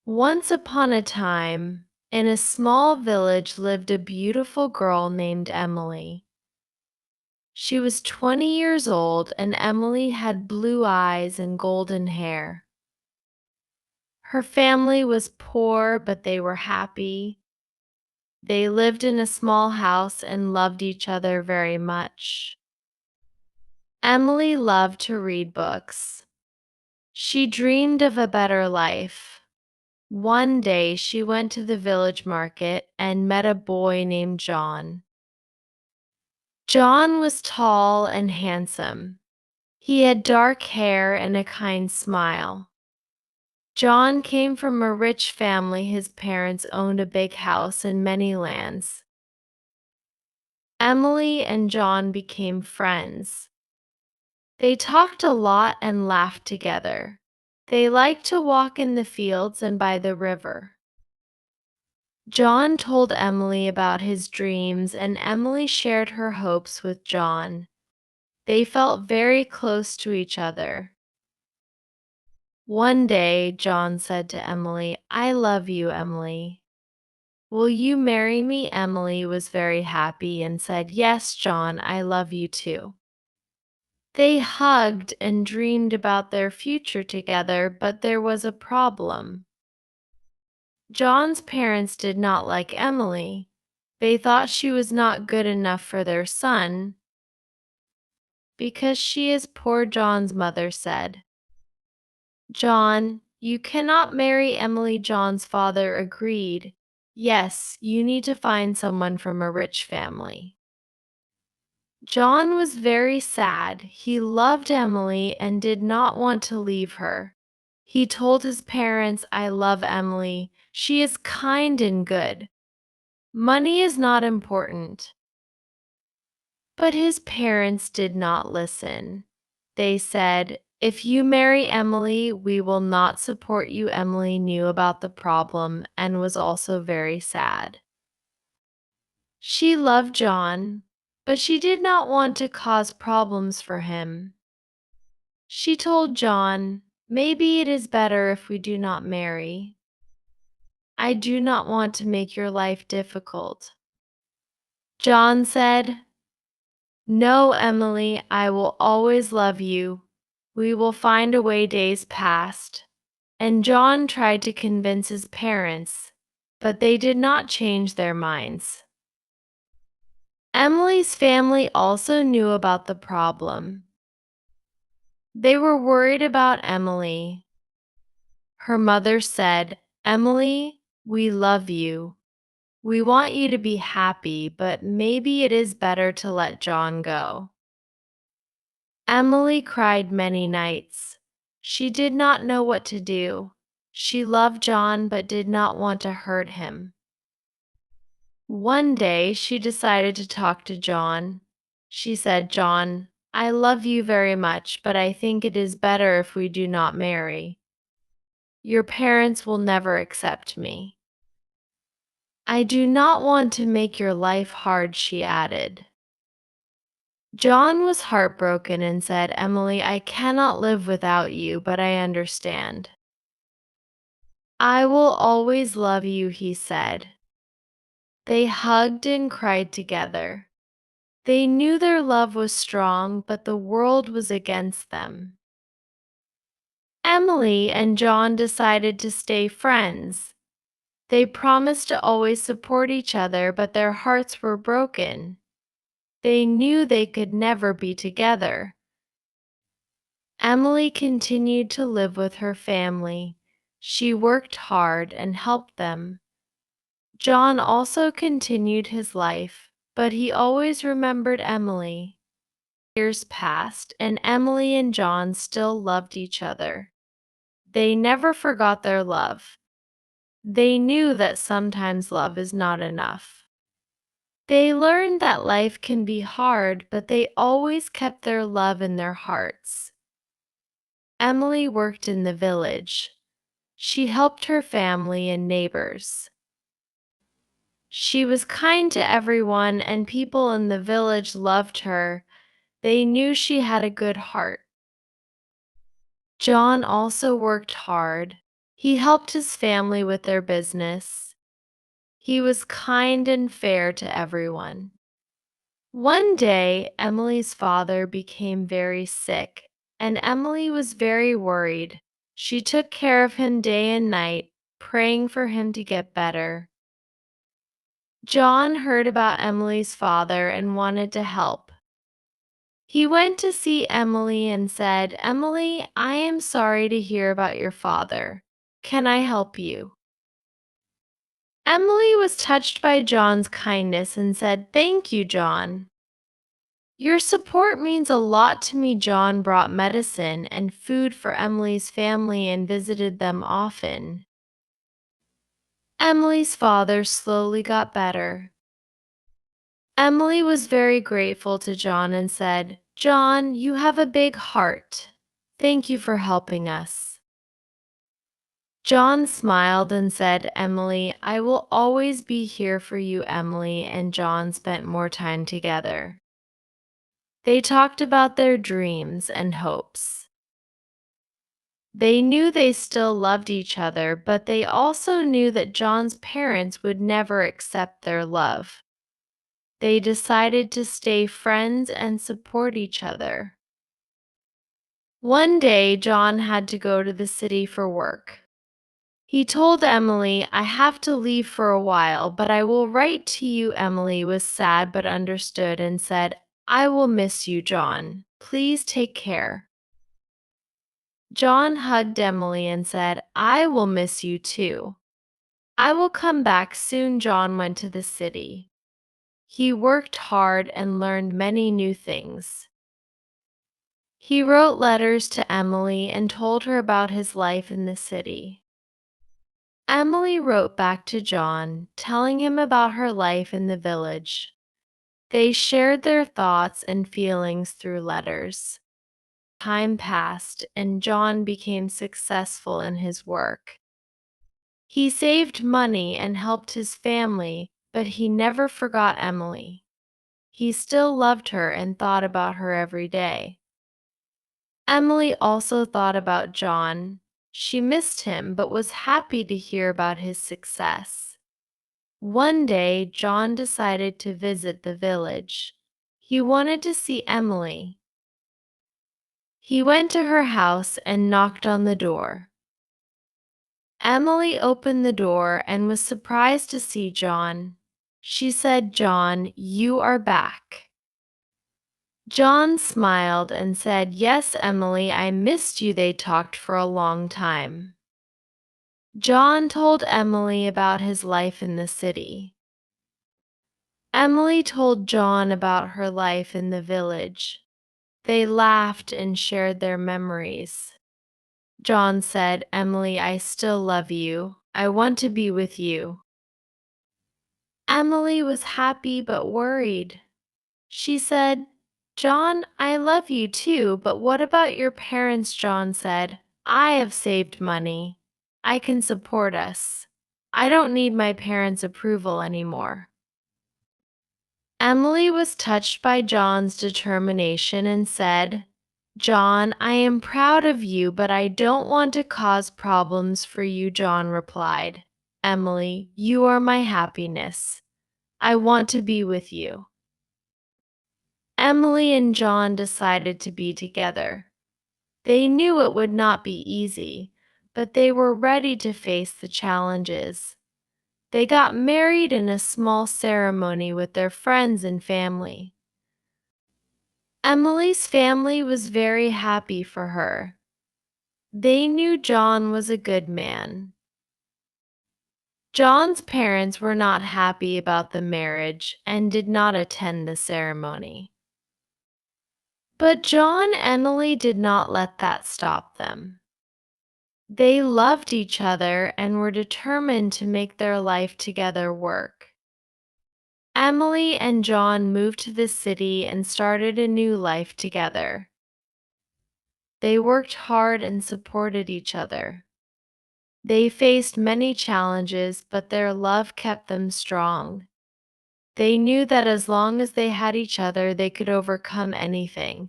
Once upon a time, in a small village lived a beautiful girl named Emily. She was 20 years old, and Emily had blue eyes and golden hair. Her family was poor, but they were happy. They lived in a small house and loved each other very much. Emily loved to read books. She dreamed of a better life. One day she went to the village market and met a boy named John. John was tall and handsome. He had dark hair and a kind smile. John came from a rich family. His parents owned a big house and many lands. Emily and John became friends. They talked a lot and laughed together. They liked to walk in the fields and by the river. John told Emily about his dreams, and Emily shared her hopes with John. They felt very close to each other. One day, John said to Emily, "I love you, Emily. Will you marry me?" Emily was very happy and said, "Yes, John, I love you too." They hugged and dreamed about their future together, but there was a problem. John's parents did not like Emily. They thought she was not good enough for their son. "Because she is poor," John's mother said. "John, you cannot marry Emily." John's father agreed. "Yes, you need to find someone from a rich family." John was very sad. He loved Emily and did not want to leave her. He told his parents, "I love Emily. She is kind and good. Money is not important." But his parents did not listen. They said, "If you marry Emily, we will not support you." Emily knew about the problem and was also very sad. She loved John, but she did not want to cause problems for him. She told John, "Maybe it is better if we do not marry. I do not want to make your life difficult." John said, "No, Emily, I will always love you. We will find a way." Days passed, and John tried to convince his parents, but they did not change their minds. Emily's family also knew about the problem. They were worried about Emily. Her mother said, "Emily, we love you. We want you to be happy, but maybe it is better to let John go." Emily cried many nights. She did not know what to do. She loved John but did not want to hurt him. One day she decided to talk to John. She said, "John, I love you very much, but I think it is better if we do not marry. Your parents will never accept me. I do not want to make your life hard," she added. John was heartbroken and said, "Emily, I cannot live without you, but I understand." "I will always love you," he said. They hugged and cried together. They knew their love was strong, but the world was against them. Emily and John decided to stay friends. They promised to always support each other, but their hearts were broken. They knew they could never be together. Emily continued to live with her family. She worked hard and helped them. John also continued his life, but he always remembered Emily. Years passed, and Emily and John still loved each other. They never forgot their love. They knew that sometimes love is not enough. They learned that life can be hard, but they always kept their love in their hearts. Emily worked in the village. She helped her family and neighbors. She was kind to everyone, and people in the village loved her. They knew she had a good heart. John also worked hard. He helped his family with their business. He was kind and fair to everyone. One day, Emily's father became very sick, and Emily was very worried. She took care of him day and night, praying for him to get better. John heard about Emily's father and wanted to help. He went to see Emily and said, "Emily, I am sorry to hear about your father. Can I help you?" Emily was touched by John's kindness and said, "Thank you, John. Your support means a lot to me." John brought medicine and food for Emily's family and visited them often. Emily's father slowly got better. Emily was very grateful to John and said, "John, you have a big heart. Thank you for helping us." John smiled and said, "Emily, I will always be here for you." Emily and John spent more time together. They talked about their dreams and hopes. They knew they still loved each other, but they also knew that John's parents would never accept their love. They decided to stay friends and support each other. One day, John had to go to the city for work. He told Emily, "I have to leave for a while, but I will write to you." Emily was sad but understood and said, "I will miss you, John. Please take care." John hugged Emily and said, "I will miss you too. I will come back soon." John went to the city. He worked hard and learned many new things. He wrote letters to Emily and told her about his life in the city. Emily wrote back to John, telling him about her life in the village. They shared their thoughts and feelings through letters. Time passed, and John became successful in his work. He saved money and helped his family, but he never forgot Emily. He still loved her and thought about her every day. Emily also thought about John. She missed him but was happy to hear about his success. One day, John decided to visit the village. He wanted to see Emily. He went to her house and knocked on the door. Emily opened the door and was surprised to see John. She said, "John, you are back." John smiled and said, "Yes, Emily, I missed you." They talked for a long time. John told Emily about his life in the city. Emily told John about her life in the village. They laughed and shared their memories. John said, "Emily, I still love you. I want to be with you." Emily was happy but worried. She said, "John, I love you too, but what about your parents?" John said, "I have saved money. I can support us. I don't need my parents' approval anymore." Emily was touched by John's determination and said, "John, I am proud of you, but I don't want to cause problems for you." John replied, "Emily, you are my happiness. I want to be with you." Emily and John decided to be together. They knew it would not be easy, but they were ready to face the challenges. They got married in a small ceremony with their friends and family. Emily's family was very happy for her. They knew John was a good man. John's parents were not happy about the marriage and did not attend the ceremony. But John and Emily did not let that stop them. They loved each other and were determined to make their life together work. Emily and John moved to the city and started a new life together. They worked hard and supported each other. They faced many challenges, but their love kept them strong. They knew that as long as they had each other, they could overcome anything.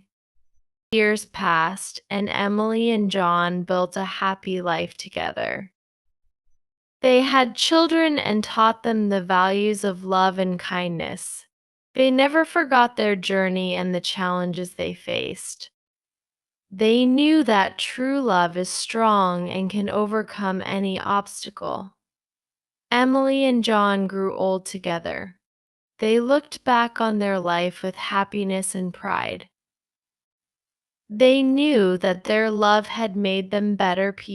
Years passed, and Emily and John built a happy life together. They had children and taught them the values of love and kindness. They never forgot their journey and the challenges they faced. They knew that true love is strong and can overcome any obstacle. Emily and John grew old together. They looked back on their life with happiness and pride. They knew that their love had made them better people.